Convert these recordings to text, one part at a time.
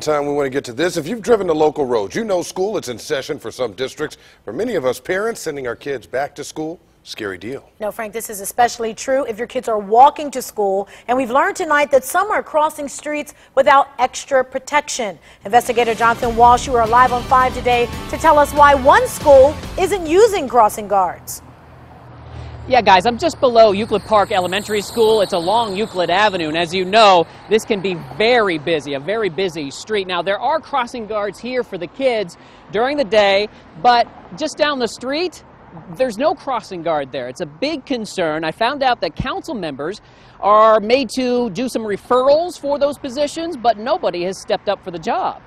Time we want to get to this. If you've driven the local roads, you know school is in session for some districts. For many of us parents, sending our kids back to school, scary deal. No, Frank, this is especially true if your kids are walking to school. And we've learned tonight that some are crossing streets without extra protection. Investigator Jonathan Walsh, you are live on 5 today to tell us why one school isn't using crossing guards. Yeah, guys, I'm just below Euclid Park Elementary School. It's along Euclid Avenue, and as you know, this can be very busy, a very busy street. Now, there are crossing guards here for the kids during the day, but just down the street, there's no crossing guard there. It's a big concern. I found out that council members are made to do some referrals for those positions, but nobody has stepped up for the job.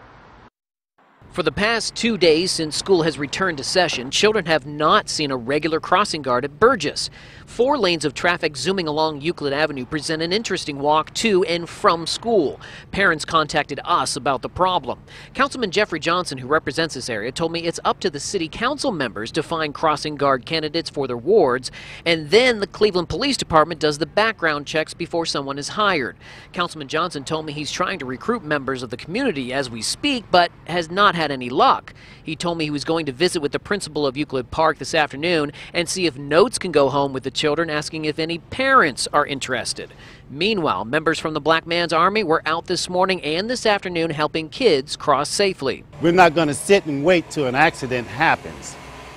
For the past 2 days since school has returned to session, children have not seen a regular crossing guard at Burgess. 4 lanes of traffic zooming along Euclid Avenue present an interesting walk to and from school. Parents contacted us about the problem. Councilman Jeffrey Johnson, who represents this area, told me it's up to the city council members to find crossing guard candidates for their wards, and then the Cleveland Police Department does the background checks before someone is hired. Councilman Johnson told me he's trying to recruit members of the community as we speak, but has not had any luck. He told me he was going to visit with the principal of Euclid Park this afternoon and see if notes can go home with the children, asking if any parents are interested. Meanwhile, members from the Black Man's Army were out this morning and this afternoon helping kids cross safely. We're not going to sit and wait till an accident happens.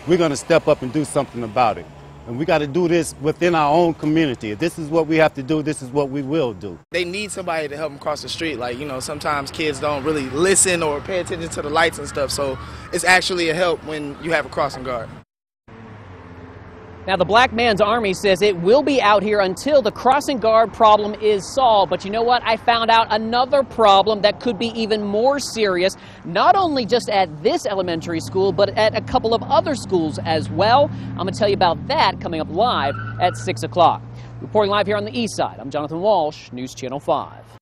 We're going to step up and do something about it. And we got to do this within our own community. If this is what we have to do, this is what we will do. They need somebody to help them cross the street. Like, you know, sometimes kids don't really listen or pay attention to the lights and stuff. So it's actually a help when you have a crossing guard. Now, the Black Man's Army says it will be out here until the crossing guard problem is solved. But you know what? I found out another problem that could be even more serious, not only just at this elementary school, but at a couple of other schools as well. I'm going to tell you about that coming up live at 6 o'clock. Reporting live here on the east side, I'm Jonathan Walsh, News Channel 5.